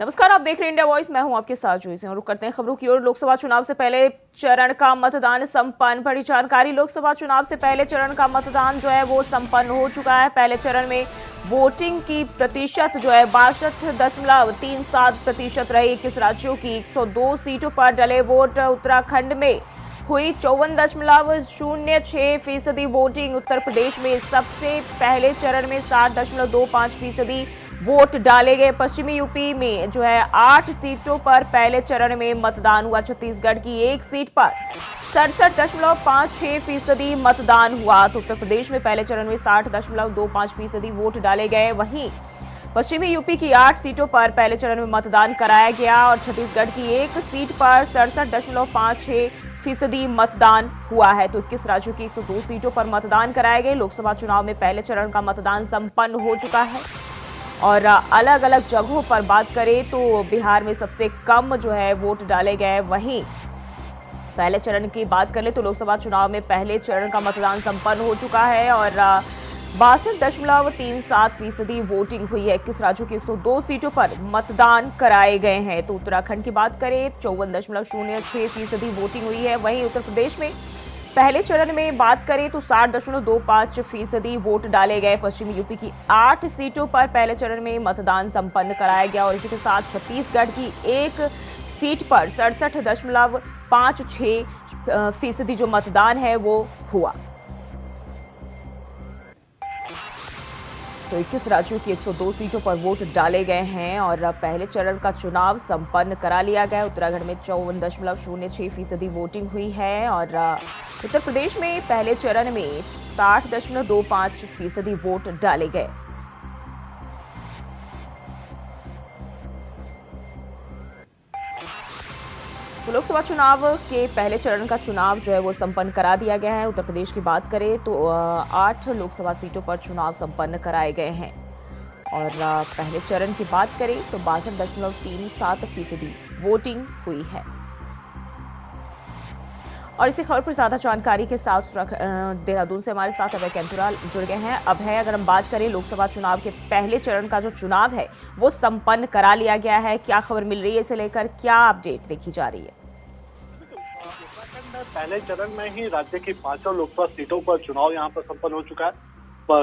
नमस्कार, आप देख रहे हैं इंडिया वॉइस। मैं हूं आपके साथ जुई सिंह। रुक करते हैं खबरों की ओर। लोकसभा चुनाव से पहले चरण का मतदान संपन्न। बड़ी जानकारी, लोकसभा चुनाव से पहले चरण का मतदान जो है वो संपन्न हो चुका है। पहले चरण में वोटिंग की प्रतिशत जो है 62.37% रही। 21 राज्यों की 102 सीटों पर डले वोट। उत्तराखंड में हुई 54.06% वोटिंग। उत्तर प्रदेश में सबसे पहले चरण में 60.25% वोट डाले गए। पश्चिमी यूपी में जो है 8 सीटों पर पहले चरण में मतदान हुआ। छत्तीसगढ़ की एक सीट पर 67.56% मतदान हुआ। तो उत्तर प्रदेश में पहले चरण में 60.25% वोट डाले गए। वहीं पश्चिमी यूपी की 8 सीटों पर पहले चरण में मतदान कराया गया और छत्तीसगढ़ की एक सीट पर 67.56% मतदान हुआ है। तो 21 राज्यों की 102 सीटों पर मतदान कराए गए। लोकसभा चुनाव में पहले चरण का मतदान संपन्न हो चुका है। और अलग अलग जगहों पर बात करें तो बिहार में सबसे कम जो है वोट डाले गए। वहीं पहले चरण की बात करें तो लोकसभा चुनाव में पहले चरण का मतदान संपन्न हो चुका है और 62.37% वोटिंग हुई है। 21 राज्यों की 102 सीटों पर मतदान कराए गए हैं। तो उत्तराखंड की बात करें 54.06% वोटिंग हुई है। वहीं उत्तर प्रदेश में पहले चरण में बात करें तो 60.25% वोट डाले गए। पश्चिमी यूपी की 8 सीटों पर पहले चरण में मतदान संपन्न कराया गया और इसी के साथ छत्तीसगढ़ की एक सीट पर 67.56% जो मतदान है वो हुआ। तो 21 राज्यों की 102 सीटों पर वोट डाले गए हैं और पहले चरण का चुनाव संपन्न करा लिया गया। उत्तराखंड में 54.06% वोटिंग हुई है और उत्तर प्रदेश में पहले चरण में 60.25% वोट डाले गए। तो लोकसभा चुनाव के पहले चरण का चुनाव जो है वो संपन्न करा दिया गया है। उत्तर प्रदेश की बात करें तो 8 लोकसभा सीटों पर चुनाव संपन्न कराए गए हैं और पहले चरण की बात करें तो 62.37% वोटिंग हुई है। और इसी खबर पर ज्यादा जानकारी के साथ देहरादून से हमारे साथ अभय कैंथुराल जुड़ गए हैं। अभय, अगर हम बात करें लोकसभा चुनाव के पहले चरण का जो चुनाव है वो संपन्न करा लिया गया है, क्या खबर मिल रही है, इसे लेकर क्या अपडेट देखी जा रही है? उत्तराखंड में पहले चरण में ही राज्य की 5 लोकसभा सीटों पर चुनाव यहाँ पर संपन्न हो चुका है।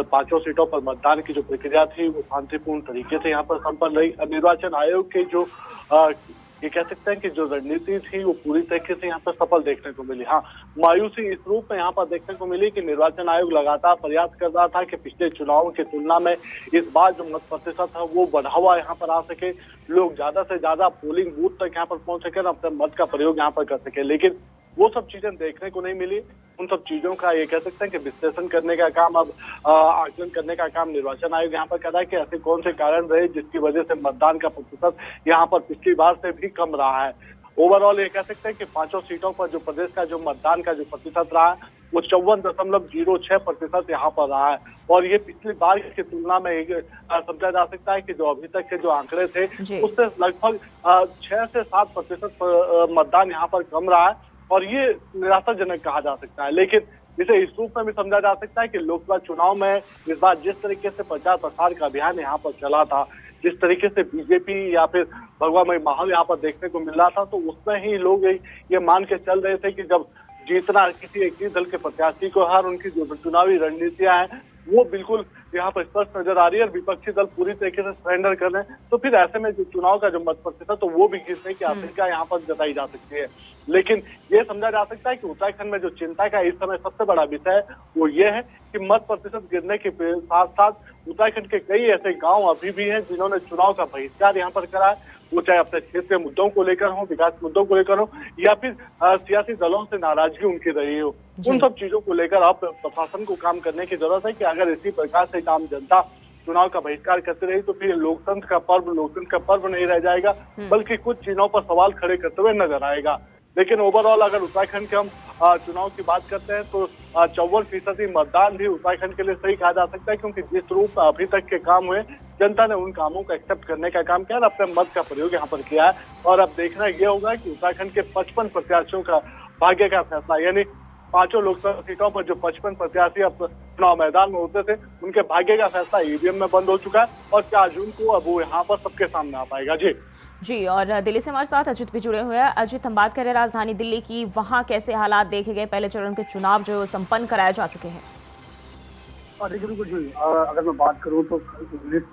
5 सीटों पर मतदान की जो प्रक्रिया थी वो शांतिपूर्ण तरीके से यहाँ पर संपन्न रही। निर्वाचन आयोग के जो ये कह सकते हैं कि जो रणनीति थी वो पूरी तरीके से यहाँ पर सफल देखने को मिली। हाँ, मायूसी इस रूप में यहाँ पर देखने को मिली कि निर्वाचन आयोग लगातार प्रयास कर रहा था कि पिछले चुनावों की तुलना में इस बार जो मत प्रतिशत है वो बढ़ा हुआ यहाँ पर आ सके, लोग ज्यादा से ज्यादा पोलिंग बूथ तक यहाँ पर पहुंच सके और अपने मत का प्रयोग यहाँ पर कर सके। लेकिन वो सब चीजें देखने को नहीं मिली। उन सब चीजों का ये कह सकते हैं कि विश्लेषण करने का काम, अब आकलन करने का काम निर्वाचन आयोग यहाँ पर कर रहा है कि ऐसे कौन से कारण रहे जिसकी वजह से मतदान का प्रतिशत यहाँ पर पिछली बार से भी कम रहा है। ओवरऑल ये कह सकते हैं कि 5 सीटों पर जो प्रदेश का जो मतदान का जो प्रतिशत रहा है वो 54.06% यहाँ पर रहा है और ये पिछली बार की तुलना में समझा जा सकता है कि जो अभी तक के जो आंकड़े थे उससे लगभग 6 से 7% मतदान यहाँ पर कम रहा है और ये निराशाजनक कहा जा सकता है। लेकिन इसे इस रूप में भी समझा जा सकता है कि लोकसभा चुनाव में इस बार जिस तरीके से प्रचार प्रसार का अभियान यहाँ पर चला था, जिस तरीके से बीजेपी या फिर भगवामय माहौल यहाँ पर देखने को मिल रहा था, तो उसमें ही लोग ये मान के चल रहे थे कि जब जीतना किसी एक ही दल के प्रत्याशी को है, उनकी जो चुनावी रणनीतियां हैं वो बिल्कुल यहाँ पर स्पष्ट नजर आ रही है और विपक्षी दल पूरी तरीके से सरेंडर कर रहे हैं, तो फिर ऐसे में जो चुनाव का जो मत प्रतिशत तो वो भी गिरने की आशंका यहाँ पर जताई जा सकती है। लेकिन ये समझा जा सकता है कि उत्तराखंड में जो चिंता का इस समय सबसे बड़ा विषय है वो ये है कि मत प्रतिशत गिरने के साथ साथ उत्तराखंड के कई ऐसे गांव अभी भी हैं जिन्होंने चुनाव का बहिष्कार यहाँ पर करा है, वो चाहे अपने क्षेत्रीय मुद्दों को लेकर हो, विकास मुद्दों को लेकर हो या फिर सियासी दलों से नाराजगी उनकी रही हो। उन सब चीजों को लेकर अब प्रशासन को काम करने की जरूरत है कि अगर इसी प्रकार से आम जनता चुनाव का बहिष्कार करती रही तो फिर लोकतंत्र का पर्व नहीं रह जाएगा, बल्कि कुछ चीजों पर सवाल खड़े करते हुए नजर आएगा। लेकिन ओवरऑल अगर उत्तराखंड के हम चुनाव की बात करते हैं तो 54% मतदान भी उत्तराखंड के लिए सही कहा जा सकता है, क्योंकि जिस रूप अभी तक के काम हुए जनता ने उन कामों को एक्सेप्ट करने का काम किया और अपने मत का प्रयोग यहाँ पर किया है। और अब देखना यह होगा कि उत्तराखंड के 55 प्रत्याशियों का भाग्य का फैसला, यानी पांचों लोकसभा सीटों पर जो 55 प्रत्याशी अब चुनाव मैदान में होते थे, उनके भाग्य का फैसला ईवीएम में बंद हो चुका है और 4 जून को अब वो यहाँ पर सबके सामने आ पाएगा। जी जी, और दिल्ली से हमारे साथ अजित भी जुड़े हुए हैं। अजित, हम बात करें राजधानी दिल्ली की, वहां कैसे हालात देखे गए? पहले चरण के चुनाव जो संपन्न कराए जा चुके हैं। देखिए बिल्कुल जी, अगर मैं बात करूं तो 19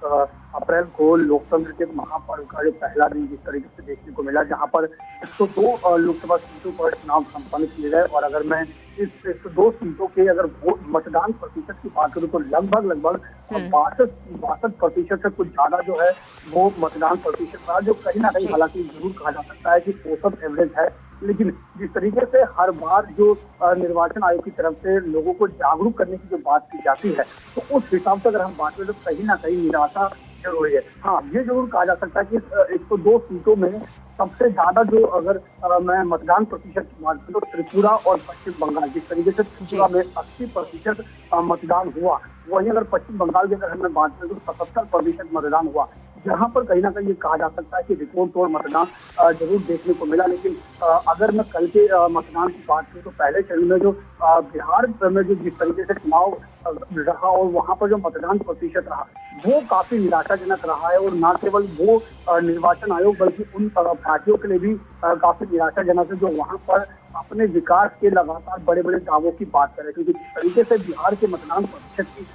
अप्रैल को लोकतंत्र के महापर्व का जो पहला दिन जिस तरीके से देखने को मिला, जहां पर 102 लोकसभा सीटों पर चुनाव संपन्न किए गए। और अगर मैं इस 102 सीटों के अगर वोट मतदान प्रतिशत की बात करूं तो लगभग 62% से कुछ ज्यादा जो है वो मतदान प्रतिशत रहा, जो कहीं ना कहीं हालांकि जरूर कहा जा सकता है कि औसत एवरेज है। लेकिन जिस तरीके से हर बार जो निर्वाचन आयोग की तरफ से लोगों को जागरूक करने की जो बात की जाती है, तो उस हिसाब से अगर हम बात करें तो कहीं ना कहीं निराशा जरूरी है। हाँ, ये जरूर कहा जा सकता है कि 102 सीटों में सबसे ज्यादा जो अगर मैं मतदान प्रतिशत की बात करूं तो त्रिपुरा और पश्चिम बंगाल, जिस तरीके से त्रिपुरा में 80% मतदान हुआ, वहीं अगर पश्चिम बंगाल की अगर हमें बात करें तो 77% मतदान हुआ, जहां पर कहीं ना कहीं ये कहा जा सकता है कि रिकॉर्ड तोड़ मतदान जरूर देखने को मिला। लेकिन अगर मैं कल के मतदान की बात करूं तो पहले चरण में जो बिहार में जो जिस तरीके से चुनाव रहा और वहां पर जो मतदान प्रतिशत रहा, वो काफी निराशाजनक रहा है। और न केवल वो निर्वाचन आयोग बल्कि उन पार्टियों के लिए भी काफी निराशाजनक है जो वहां पर अपने विकास के लगातार बड़े बड़े दावों की बात करें। क्योंकि जिस तरीके से बिहार के मतदान प्रतिशत की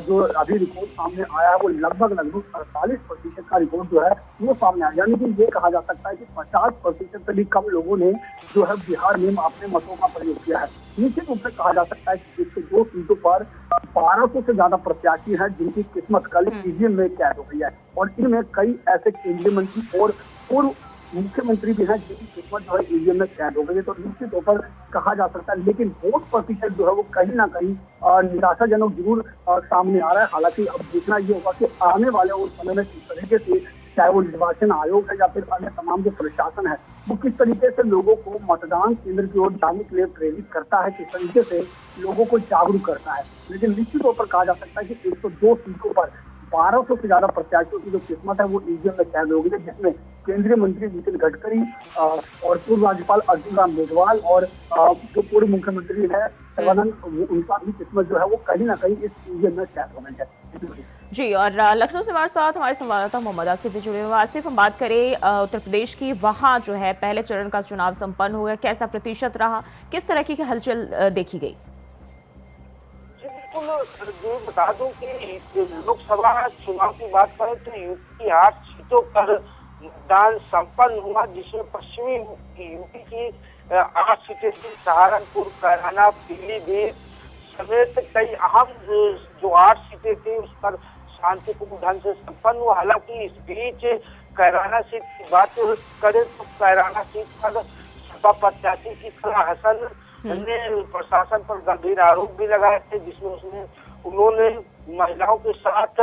जो अभी रिपोर्ट सामने आया है वो लगभग 48% का रिपोर्ट जो है वो सामने आया, यानी कि ये कहा जा सकता है कि 50% से भी कम लोगों ने जो है बिहार में अपने मतों का प्रयोग किया है। निश्चित रूप से कहा जा सकता है कि 102 सीटों पर 1200 से ज्यादा प्रत्याशी हैं जिनकी किस्मत कल ईवीएम में कैद हो गई है। और इनमें कई ऐसे केंद्रीय मंत्री और पूर्व मुख्यमंत्री भी हैं जिनकी किस्मत जो है ईवीएम में कैद हो गई है। तो निश्चित तौर पर कहा जा सकता है, लेकिन वोट प्रतिशत जो है वो कहीं ना कहीं निराशाजनक जरूर सामने आ रहा है। हालांकि अब देखना ये होगा कि आने वाले उस समय में किस तरीके से, चाहे वो निर्वाचन आयोग है या फिर अन्य तमाम जो प्रशासन है, वो किस तरीके से लोगों को मतदान केंद्र की ओर जाने के लिए प्रेरित करता है, किस तरीके से लोगों को जागरूक करता है। लेकिन निश्चित तौर पर कहा जा सकता है कि 102 सीटों पर 1200 से ज्यादा प्रत्याशियों की जो किस्मत है वो ईवीएम में कैद हो गई है, जिसमें केंद्रीय मंत्री नितिन गडकरी और पूर्व राज्यपाल अर्जुन राम मेघवाल और जो पूर्व मुख्यमंत्री है सर्बानंद, उनका भी किस्मत जो है वो कहीं ना कहीं इस ईवीएम में कैद हो गई है। जी, और लखनऊ से हमारे साथ हमारे संवाददाता मोहम्मद आसिफ भी जुड़े हुए। आसिफ, हम बात करें उत्तर प्रदेश की, वहाँ जो है पहले चरण का चुनाव संपन्न हुआ, कैसा प्रतिशत रहा, किस तरह की हलचल देखी गई? जो बता दूं कि लोकसभा चुनाव की बात करें तो यूपी की 8 सीटों पर मतदान संपन्न हुआ, जिसमें पश्चिमी यूपी की 8 सीटें थी, सहारनपुर, कैराना, पीलीभीत समेत कई अहम जो 8 सीटें थी उस पर शांतिपूर्ण ढंग से संपन्न हुआ। हालांकि इस बीच कैराना सीट की बात करें तो कैराना सीट पर सपा प्रत्याशी इकरा हसन ने प्रशासन पर गंभीर आरोप भी लगाए थे, जिसमें उन्होंने महिलाओं के साथ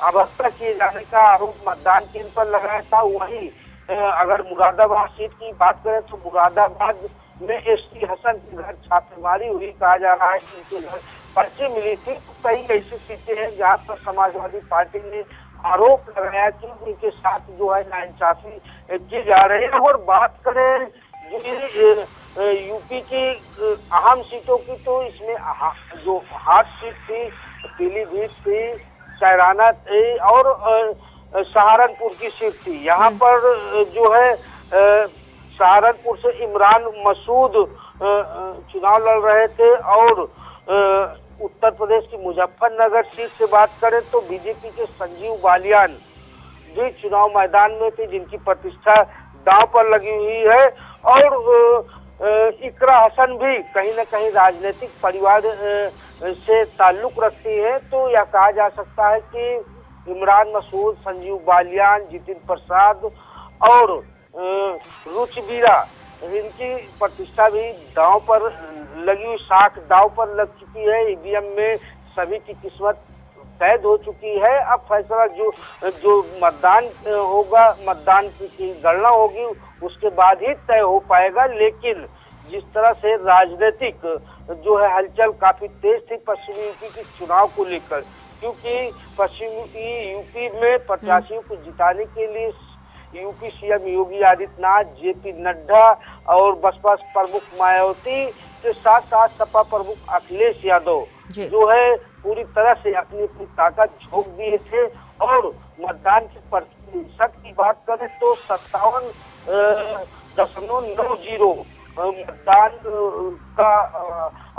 अवस्था किए जाने का आरोप मतदान केंद्र पर लगाया था। वहीं अगर मुरादाबाद सीट की बात करें तो मुरादाबाद में एसटी हसन के घर छापेमारी हुई, कहा जा रहा है कि उनके घर पर्ची मिली थी। तो कई ऐसी सीटें हैं जहाँ पर समाजवादी पार्टी ने आरोप लगाया कि उनके साथ जो है नाइंसाफी की जा रही है। और बात करें यूपी की अहम सीटों की तो इसमें जो हाट सीट थी, पीलीभीत थी, कैराना थी और सहारनपुर की सीट थी। यहाँ पर जो है सहारनपुर से इमरान मसूद चुनाव लड़ रहे थे और उत्तर प्रदेश की मुजफ्फरनगर सीट से बात करें तो बीजेपी के संजीव बालियान भी चुनाव मैदान में थे, जिनकी प्रतिष्ठा दांव पर लगी हुई है। और इकरा हसन भी कहीं न कहीं राजनीतिक परिवार से ताल्लुक रखती है। तो यह कहा जा सकता है कि इमरान मसूद, संजीव बालियान, जितिन प्रसाद और रुचबीरा, इनकी प्रतिष्ठा भी दांव पर लगी हुई, साख दांव पर लग चुकी है। ईवीएम में सभी की किस्मत कैद हो चुकी है। अब फैसला जो मतदान होगा, मतदान की गणना होगी, उसके बाद ही तय हो पाएगा। लेकिन जिस तरह से राजनीतिक जो है हलचल काफी तेज थी पश्चिमी यूपी के चुनाव को लेकर, क्योंकि पश्चिमी यूपी में प्रत्याशियों को जिताने के लिए UP CM Yogi Adityanath, JP Nadda और बसपा प्रमुख मायावती के साथ साथ सपा प्रमुख अखिलेश यादव जो है पूरी तरह से अपनी अपनी ताकत झोंक दिए थे। और मतदान के प्रतिशत की बात करें तो 57.90 मतदान का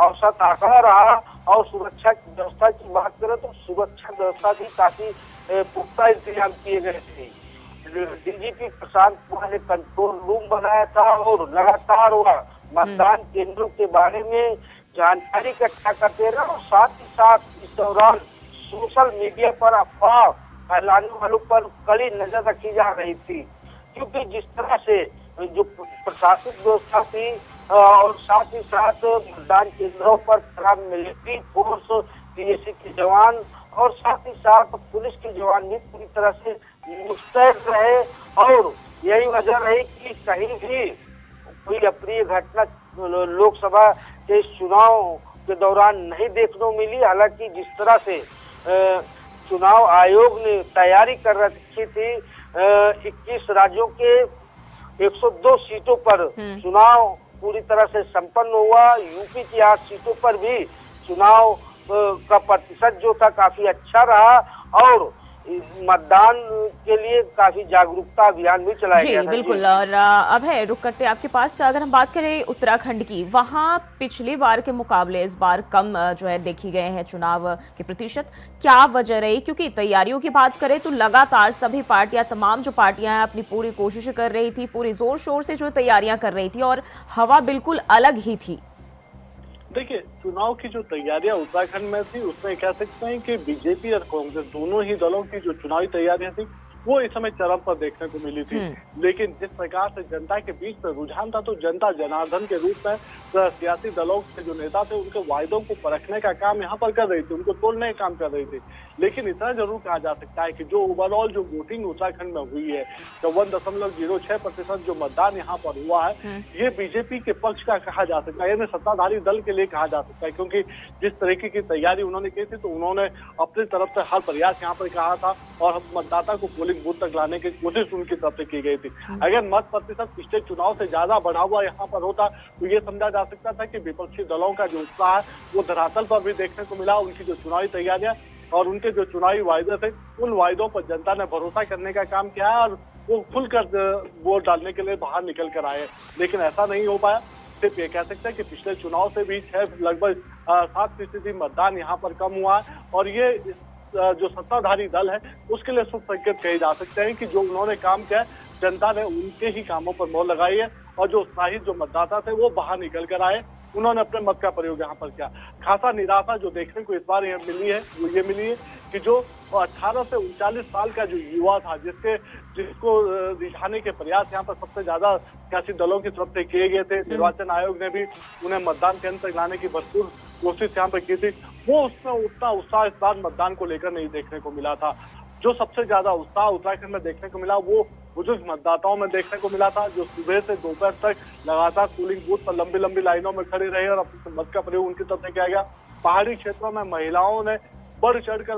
औसत आंकड़ा रहा। और सुरक्षा की व्यवस्था की बात करें तो सुरक्षा व्यवस्था भी काफी पुख्ता इंतजाम किए गए थे। डीजीपी प्रशांत कुमार ने कंट्रोल रूम बनाया था और लगातार वह मतदान केंद्रों के बारे में जानकारी इकट्ठा करते रहे और साथ ही साथ इस दौरान सोशल मीडिया पर अफवाह फैलाने वालों पर कड़ी नजर रखी जा रही थी, क्योंकि जिस तरह से जो प्रशासनिक व्यवस्था थी और साथ ही साथ मतदान केंद्रों पर खराब मिलिट्री फोर्स, पीएसी के जवान और साथ ही साथ पुलिस के जवान भी पूरी तरह से मुस्तैद रहे। और यही वजह रही कि कहीं भी कोई अप्रिय घटना लोकसभा के चुनाव के दौरान नहीं देखने को मिली। हालांकि जिस तरह से चुनाव आयोग ने तैयारी कर रखी थी, 21 राज्यों के 102 सीटों पर चुनाव पूरी तरह से संपन्न हुआ। यूपी की 8 सीटों पर भी चुनाव का प्रतिशत जो था काफी अच्छा रहा और मतदान के लिए काफी जागरूकता अभियान भी चलाया गया था। बिल्कुल। और अब है रुक करते आपके पास, अगर हम बात करें उत्तराखंड की, वहां पिछली बार के मुकाबले इस बार कम जो है देखी गए हैं चुनाव के प्रतिशत, क्या वजह रही? क्योंकि तैयारियों की बात करें तो लगातार सभी पार्टियां, तमाम जो पार्टियां हैं अपनी पूरी कोशिश कर रही थी, पूरी जोर शोर से जो तैयारियां कर रही थी और हवा बिल्कुल अलग ही थी। देखिए, चुनाव की जो तैयारियां उत्तराखंड में थी उसमें कह सकते हैं कि बीजेपी और कांग्रेस दोनों ही दलों की जो चुनावी तैयारियां थी वो इस समय चरम पर देखने को मिली थी। लेकिन जिस प्रकार से जनता के बीच में रुझान था तो जनता जनार्दन के रूप में सियासी दलों के जो नेता थे उनके वायदों को परखने का काम यहाँ पर कर रही थी, उनको तोड़ने का काम कर रही थी। लेकिन इतना जरूर कहा जा सकता है कि जो ओवरऑल जो वोटिंग उत्तराखंड में हुई है, 54.06% जो मतदान यहाँ पर हुआ है, ये बीजेपी के पक्ष का कहा जा सकता है, यानी सत्ताधारी दल के लिए कहा जा सकता है। क्योंकि जिस तरीके की तैयारी उन्होंने की थी तो उन्होंने अपनी तरफ से हर प्रयास यहाँ पर कहा था और मतदाता को पोलिंग बूथ तक लाने की कोशिश उनकी तरफ से की गई थी। अगर मत प्रतिशत पिछले चुनाव से ज्यादा बढ़ा हुआ यहाँ पर होता तो ये समझा जा सकता था कि विपक्षी दलों का जो उत्साह है वो धरातल पर भी देखने को मिला। उनकी जो चुनावी तैयारियां और उनके जो चुनावी वायदे थे उन वायदों पर जनता ने भरोसा करने का काम किया है और वो खुलकर वोट डालने के लिए बाहर निकल कर आए। लेकिन ऐसा नहीं हो पाया। सिर्फ ये कह सकते हैं कि पिछले चुनाव से भी लगभग 7% मतदान यहाँ पर कम हुआ है और ये जो सत्ताधारी दल है उसके लिए शुभ संकेत कहे जा सकते हैं कि जो उन्होंने काम किया जनता ने उनके ही कामों पर मोहर लगाई है और जो उत्साहित जो मतदाता थे वो बाहर निकल कर आए, उन्होंने अपने मत का प्रयोग यहाँ पर किया। खासा निराशा जो देखने को इस बार मिली है वो ये मिली है कि जो 18 से 39 साल का जो युवा था जिसको रिझाने के प्रयास यहाँ पर सबसे ज्यादा सियासी दलों की तरफ से किए गए थे, निर्वाचन आयोग ने भी उन्हें मतदान केंद्र तक लाने की भरपूर कोशिश यहाँ पर की थी, वो उसमें उतना उत्साह इस बार मतदान को लेकर नहीं देखने को मिला था। जो सबसे ज्यादा उत्साह उत्तराखंड में देखने को मिला वो बुजुर्ग मतदाताओं में देखने को मिला था, जो सुबह से दोपहर तक लगातार पोलिंग बूथ पर लंबी लंबी लाइनों में खड़े रहे और अपने मत का प्रयोग उनकी तरफ से किया गया। पहाड़ी क्षेत्रों में महिलाओं ने बढ़ चढ़कर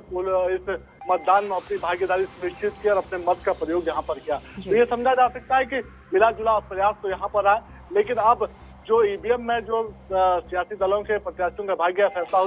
इस मतदान में अपनी भागीदारी सुनिश्चित की और अपने मत का प्रयोग यहाँ पर किया। तो ये समझा जा सकता है कि मिला जुला प्रयास तो यहाँ पर आए, लेकिन अब जो ईवीएम में जो सियासी दलों के प्रत्याशियों का भाग्य फैसला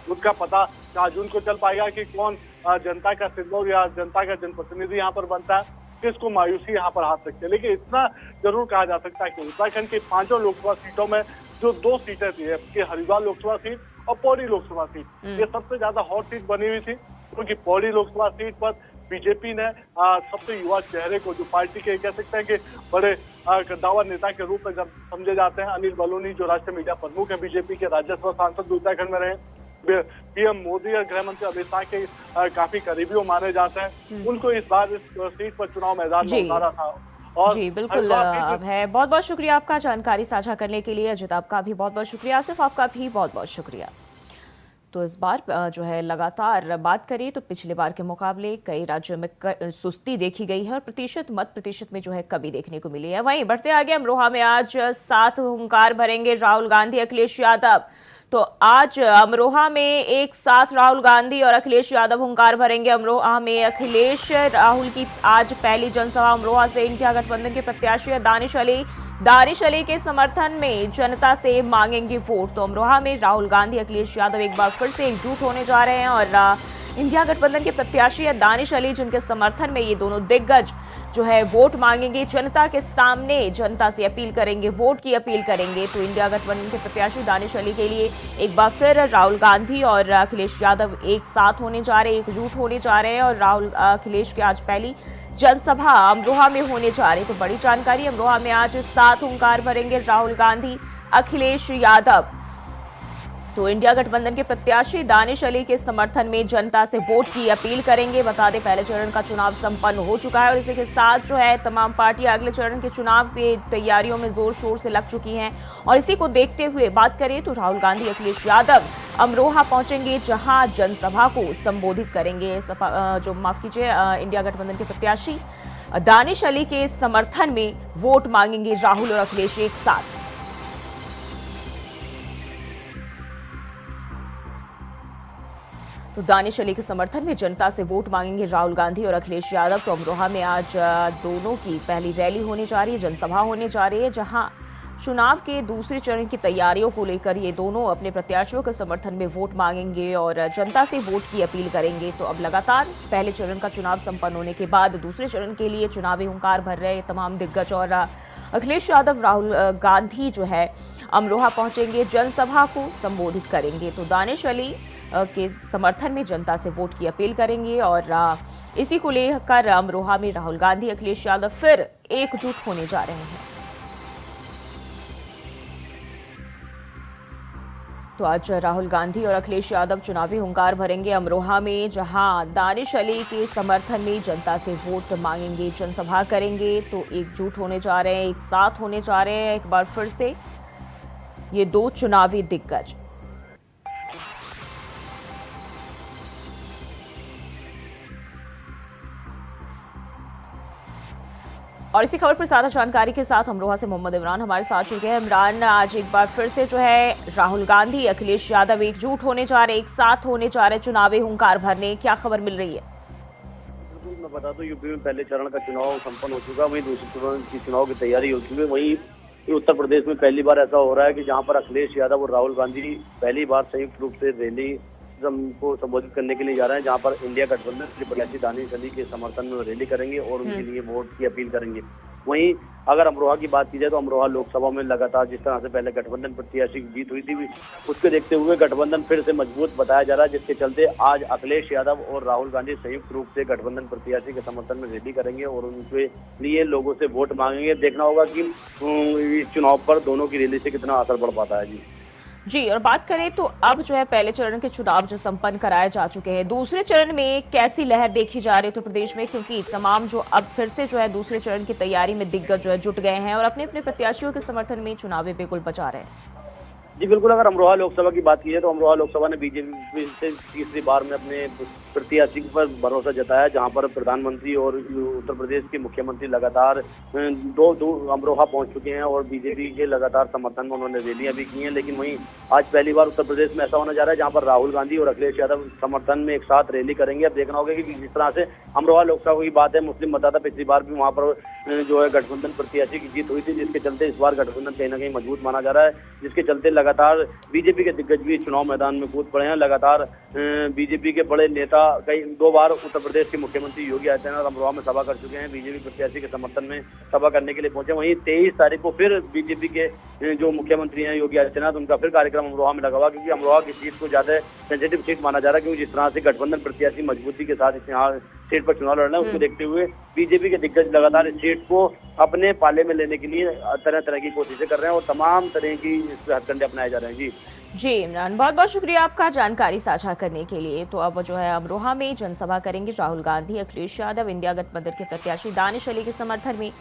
उसका पता 4 जून को चल पाएगा कि कौन जनता का सिरमौर या जनता का जनप्रतिनिधि यहाँ पर बनता है, किसको मायूसी यहाँ पर हाथ सकते हैं। लेकिन इतना जरूर कहा जा सकता है कि उत्तराखंड की 5 लोकसभा सीटों में जो 2 सीटें थी, हरिद्वार लोकसभा सीट और पौड़ी लोकसभा सीट, ये सबसे ज्यादा हॉट सीट बनी हुई थी, क्योंकि पौड़ी लोकसभा सीट पर बीजेपी ने सबसे युवा चेहरे को, जो पार्टी के कह सकते हैं कि बड़े कद्दावर नेता के रूप में जब समझे जाते हैं, अनिल बलूनी जो राष्ट्रीय मीडिया प्रमुख है बीजेपी के, राज्यसभा सांसद उत्तराखंड में रहे, पीएम मोदी और गृह मंत्री अमित शाह के काफी करीबी माने जाते हैं, उनको इस बार इस सीट पर चुनाव मैदान में उतारा था। और जी बिल्कुल। अब है, बहुत बहुत शुक्रिया आपका जानकारी साझा करने के लिए। अजित आपका भी बहुत बहुत शुक्रिया, आसिफ आपका भी बहुत बहुत शुक्रिया। तो इस बार जो है लगातार बात करें तो पिछले बार के मुकाबले कई राज्यों में सुस्ती देखी गई है और मत प्रतिशत में जो है कमी देखने को मिली है। वहीं बढ़ते आगे अमरोहा में आज 7 हुंकार भरेंगे राहुल गांधी, अखिलेश यादव। तो आज अमरोहा में एक साथ राहुल गांधी और अखिलेश यादव हुंकार भरेंगे। अमरोहा में अखिलेश राहुल की आज पहली जनसभा। अमरोहा से इंडिया गठबंधन के प्रत्याशी दानिश अली के समर्थन में जनता से मांगेंगे वोट। तो अमरोहा में राहुल गांधी अखिलेश यादव एक बार फिर से एकजुट होने जा रहे हैं और इंडिया गठबंधन के प्रत्याशी दानिश अली, जिनके समर्थन में ये दोनों दिग्गज जो है वोट मांगेंगे, जनता के सामने जनता से अपील करेंगे, वोट की अपील करेंगे। तो इंडिया गठबंधन के प्रत्याशी दानिश अली के लिए एक बार फिर राहुल गांधी और अखिलेश यादव एक साथ होने जा रहे हैं, एकजुट होने जा रहे हैं और राहुल अखिलेश की आज पहली जनसभा अमरोहा में होने जा रही है। तो बड़ी जानकारी, अमरोहा में आज साथ हुंकार भरेंगे राहुल गांधी अखिलेश यादव। तो इंडिया गठबंधन के प्रत्याशी दानिश अली के समर्थन में जनता से वोट की अपील करेंगे। बता दें पहले चरण का चुनाव संपन्न हो चुका है और इसी के साथ जो है तमाम पार्टियां अगले चरण के चुनाव की तैयारियों में जोर शोर से लग चुकी हैं और इसी को देखते हुए बात करें तो राहुल गांधी अखिलेश यादव अमरोहा पहुंचेंगे, जहां जनसभा को संबोधित करेंगे। इंडिया गठबंधन के प्रत्याशी दानिश अली के समर्थन में वोट मांगेंगे राहुल और अखिलेश एक साथ। तो दानिश अली के समर्थन में जनता से वोट मांगेंगे राहुल गांधी और अखिलेश यादव। तो अमरोहा में आज दोनों की पहली रैली होने जा रही है, जनसभा होने जा रही है, जहां चुनाव के दूसरे चरण की तैयारियों को लेकर ये दोनों अपने प्रत्याशियों के समर्थन में वोट मांगेंगे और जनता से वोट की अपील करेंगे। तो अब लगातार पहले चरण का चुनाव संपन्न होने के बाद दूसरे चरण के लिए चुनावी हुंकार भर रहे तमाम दिग्गज और अखिलेश यादव राहुल गांधी जो है अमरोहा पहुंचेंगे, जनसभा को संबोधित करेंगे। तो दानिश अली के समर्थन में जनता से वोट की अपील करेंगे और इसी को लेकर अमरोहा में राहुल गांधी अखिलेश यादव फिर एकजुट होने जा रहे हैं। तो आज राहुल गांधी और अखिलेश यादव चुनावी हुंकार भरेंगे अमरोहा में, जहां दानिश अली के समर्थन में जनता से वोट मांगेंगे, जनसभा करेंगे। तो एकजुट होने जा रहे हैं, एक साथ होने जा रहे हैं एक बार फिर से ये दो चुनावी दिग्गज। और इसी खबर पर ज्यादा जानकारी के साथ अमरोहा से मोहम्मद इमरान हमारे साथ जुड़ हैं। इमरान, आज एक बार फिर से जो है राहुल गांधी अखिलेश यादव एकजुट होने जा रहे, एक साथ होने जा रहे चुनावी हुंकार भरने, क्या खबर मिल रही है? मैं बता दूं, यूपी में पहले चरण का चुनाव संपन्न हो चुका, वहीं दूसरे चरण की चुनाव की तैयारी हो चुकी है। वहीं उत्तर प्रदेश में पहली बार ऐसा हो रहा है कि जहां पर अखिलेश यादव और राहुल गांधी पहली बार संयुक्त रूप से रैली को संबोधित करने के लिए जा रहे हैं, जहां पर इंडिया गठबंधन के प्रत्याशी दानिश अली के समर्थन में रैली करेंगे और उनके लिए वोट की अपील करेंगे। वहीं अगर अमरोहा की बात की जाए तो अमरोहा लोकसभा में लगातार जिस तरह से पहले गठबंधन प्रत्याशी की जीत हुई थी, उसको देखते हुए गठबंधन फिर से मजबूत बताया जा रहा है, जिसके चलते आज अखिलेश यादव और राहुल गांधी संयुक्त रूप से गठबंधन प्रत्याशी के समर्थन में रैली करेंगे और उनके लिए लोगों से वोट मांगेंगे। देखना होगा कि इस चुनाव पर दोनों की रैली से कितना असर पड़ पाता है। जी, और बात करें तो अब जो है पहले चरण के चुनाव जो संपन्न कराए जा चुके हैं, दूसरे चरण में कैसी लहर देखी जा रही है उत्तर प्रदेश में, क्योंकि तमाम जो अब फिर से जो है दूसरे चरण की तैयारी में दिग्गज जो है जुट गए हैं और अपने अपने प्रत्याशियों के समर्थन में चुनावी बिगुल बजा रहे हैं। जी बिल्कुल, अगर अमरोहा लोकसभा की बात की जाए तो अमरोहा लोकसभा ने बीजेपी से तीसरी बार में अपने प्रत्याशी पर भरोसा जताया, जहां पर प्रधानमंत्री और उत्तर प्रदेश के मुख्यमंत्री लगातार दो अमरोहा पहुंच चुके हैं और बीजेपी के लगातार समर्थन में उन्होंने रैलियां भी की हैं। लेकिन वहीं आज पहली बार उत्तर प्रदेश में ऐसा होने जा रहा है जहां पर राहुल गांधी और अखिलेश यादव समर्थन में एक साथ रैली करेंगे। अब देखना होगा कि जिस तरह से अमरोहा लोकसभा की बात है, मुस्लिम मतदाता पिछली बार भी वहां पर जो है गठबंधन प्रत्याशी की जीत हुई थी, जिसके चलते इस बार गठबंधन कहीं ना कहीं मजबूत माना जा रहा है, जिसके चलते लगातार बीजेपी के दिग्गज भी चुनाव मैदान में कूद पड़े हैं। लगातार बीजेपी के बड़े नेता कई 2 बार उत्तर प्रदेश के मुख्यमंत्री योगी आदित्यनाथ अमरोहा में सभा कर चुके हैं, बीजेपी प्रत्याशी के समर्थन में सभा करने के लिए पहुंचे। वहीं 23 तारीख को फिर बीजेपी के जो मुख्यमंत्री हैं योगी आदित्यनाथ, उनका फिर कार्यक्रम अमरोहा में लगा हुआ, क्योंकि अमरोहा की सीट को ज्यादा सेंसिटिव सीट माना जा रहा है, क्योंकि जिस तरह से गठबंधन प्रत्याशी मजबूती के साथ इस सीट पर चुनाव लड़ रहे हैं, उसको देखते हुए बीजेपी के दिग्गज लगातार इस सीट को अपने पाले में लेने के लिए तरह तरह की कोशिशें कर रहे हैं और तमाम तरह की हथकंडे अपनाए जा रहे हैं। जी इमरान, बहुत बहुत शुक्रिया आपका जानकारी साझा करने के लिए। तो अब जो है अमरोहा में जनसभा करेंगे राहुल गांधी अखिलेश यादव, इंडिया गठबंधन के प्रत्याशी दानिश अली के समर्थन में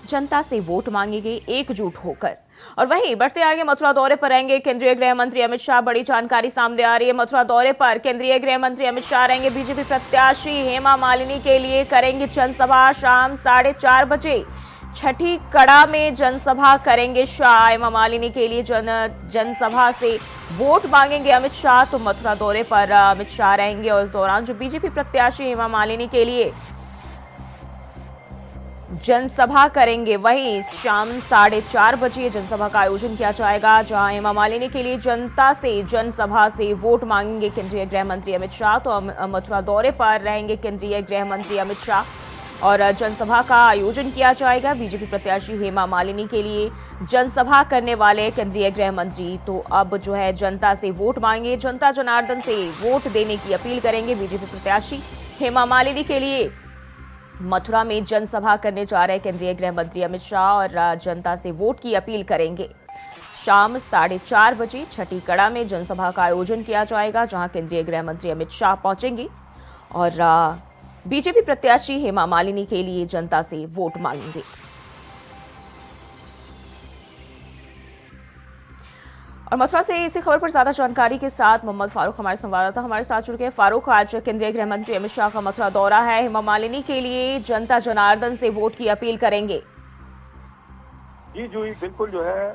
जनता से वोट मांगेंगे एकजुट होकर। और वहीं बढ़ते आगे मथुरा दौरे पर रहेंगे केंद्रीय गृह मंत्री अमित शाह। बड़ी जानकारी सामने आ रही है, मथुरा दौरे पर केंद्रीय गृह मंत्री अमित शाह रहेंगे। बीजेपी प्रत्याशी हेमा मालिनी के लिए करेंगे जनसभा शाम 4:30 बजे। छठी कड़ा में जनसभा करेंगे शाह। हेमा मालिनी के लिए जनसभा से वोट मांगेंगे अमित शाह। तो मथुरा दौरे पर अमित शाह रहेंगे और इस दौरान जो बीजेपी प्रत्याशी हेमा मालिनी के लिए जनसभा करेंगे, वहीं शाम 4:30 बजे जनसभा का आयोजन किया जाएगा, जहां हेमा मालिनी के लिए जनता से जनसभा से वोट मांगेंगे केंद्रीय गृह मंत्री अमित शाह। तो मथुरा दौरे पर रहेंगे केंद्रीय गृह मंत्री अमित शाह और जनसभा का आयोजन किया जाएगा। बीजेपी प्रत्याशी हेमा मालिनी के लिए जनसभा करने वाले केंद्रीय गृह मंत्री तो अब जो है जनता से वोट मांगे, जनता जनार्दन से वोट देने की अपील करेंगे। बीजेपी प्रत्याशी हेमा मालिनी के लिए मथुरा में जनसभा करने जा रहे केंद्रीय गृह मंत्री अमित शाह और जनता से वोट की अपील करेंगे। शाम 4:30 बजे छठी कड़ा में जनसभा का आयोजन किया जाएगा, जहां केंद्रीय गृह मंत्री अमित शाह पहुंचेंगे और बीजेपी प्रत्याशी हेमा मालिनी के लिए जनता से वोट मांगेंगे। और मथुरा से इसी खबर पर ज्यादा जानकारी के साथ मोहम्मद फारूक हमारे संवाददाता हमारे साथ जुड़ गए। फारूक, आज केंद्रीय गृह मंत्री अमित शाह का मथुरा दौरा है, हेमा मालिनी के लिए जनता जनार्दन से वोट की अपील करेंगे। जी जूही, बिल्कुल जो है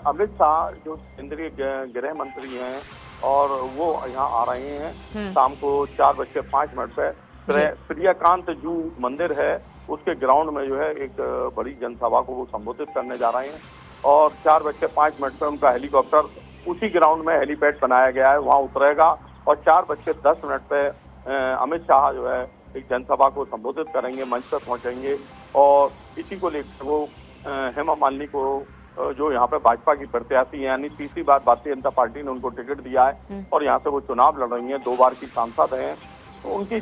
अमित शाह जो केंद्रीय गृह मंत्री हैं और वो यहाँ आ रहे हैं शाम को 4:05 पे प्रियाकांत जू मंदिर है उसके ग्राउंड में जो है एक बड़ी जनसभा को वो संबोधित करने जा रहे हैं और 4:05 पे उनका हेलीकॉप्टर उसी ग्राउंड में हेलीपैड बनाया गया है, वहाँ उतरेगा और 4:10 पे अमित शाह जो है एक जनसभा को संबोधित करेंगे, मंच पर पहुंचेंगे और इसी को लेकर वो हेमा मालिनी को जो यहाँ पे भाजपा की प्रत्याशी है, यानी तीसरी बार भारतीय जनता पार्टी ने उनको टिकट दिया है और यहाँ से वो चुनाव लड़ रही हैं, 2 बार की सांसद हैं, तो उनकी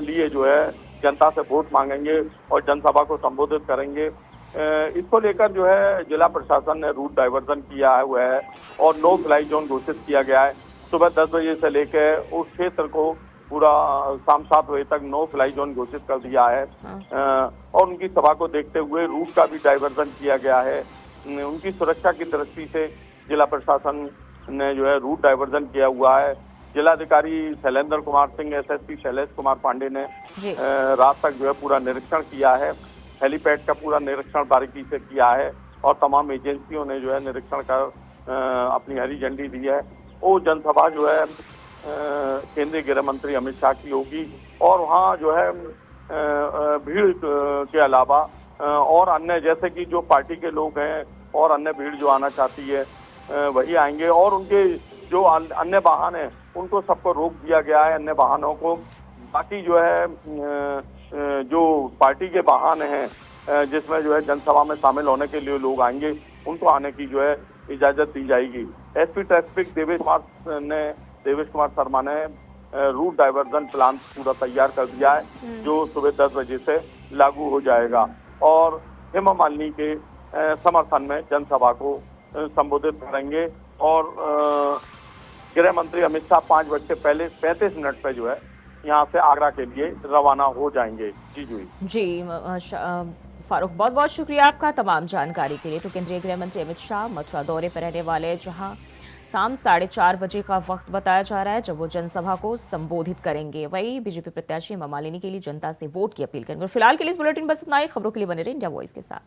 लिए जो है जनता से वोट मांगेंगे और जनसभा को संबोधित करेंगे। इसको लेकर जो है जिला प्रशासन ने रूट डाइवर्जन किया है हुआ है और नो फ्लाई जोन घोषित किया गया है। सुबह 10 बजे से लेकर उस क्षेत्र को पूरा शाम 7 बजे तक नो फ्लाई जोन घोषित कर दिया है और उनकी सभा को देखते हुए रूट का भी डाइवर्जन किया गया है। उनकी सुरक्षा की दृष्टि से जिला प्रशासन ने जो है रूट डाइवर्जन किया हुआ है। जिलाधिकारी शैलेंद्र कुमार सिंह, एसएसपी शैलेश कुमार पांडे ने रात तक जो है पूरा निरीक्षण किया है, हेलीपैड का पूरा निरीक्षण बारीकी से किया है और तमाम एजेंसियों ने जो है निरीक्षण कर अपनी हरी झंडी दी है। वो जनसभा जो है केंद्रीय गृह मंत्री अमित शाह की होगी और वहाँ जो है भीड़ के अलावा और अन्य जैसे कि जो पार्टी के लोग हैं और अन्य भीड़ जो आना चाहती है वही आएंगे और उनके जो अन्य वाहन हैं उनको सबको रोक दिया गया है, अन्य वाहनों को। बाकी जो है जो पार्टी के वाहन हैं जिसमें जो है जनसभा में शामिल होने के लिए लोग आएंगे उनको आने की जो है इजाजत दी जाएगी। एसपी ट्रैफिक देवेश कुमार शर्मा ने रूट डाइवर्जन प्लान पूरा तैयार कर दिया है जो सुबह 10 बजे से लागू हो जाएगा और हेमा मालिनी के समर्थन में जनसभा को संबोधित करेंगे और गृह मंत्री अमित शाह 5:35 पे जो है यहाँ से आगरा के लिए रवाना हो जाएंगे। जी फारूक, बहुत बहुत शुक्रिया आपका तमाम जानकारी के लिए। तो केंद्रीय गृह मंत्री अमित शाह मथुरा दौरे पर रहने वाले, जहां शाम 4:30 बजे का वक्त बताया जा रहा है जब वो जनसभा को संबोधित करेंगे। वही बीजेपी प्रत्याशी हेमा मालिनी के लिए जनता से वोट की अपील करेंगे। फिलहाल के लिए इस बुलेटिन बस इतना ही। खबरों के लिए बने रहे इंडिया वॉइस के साथ।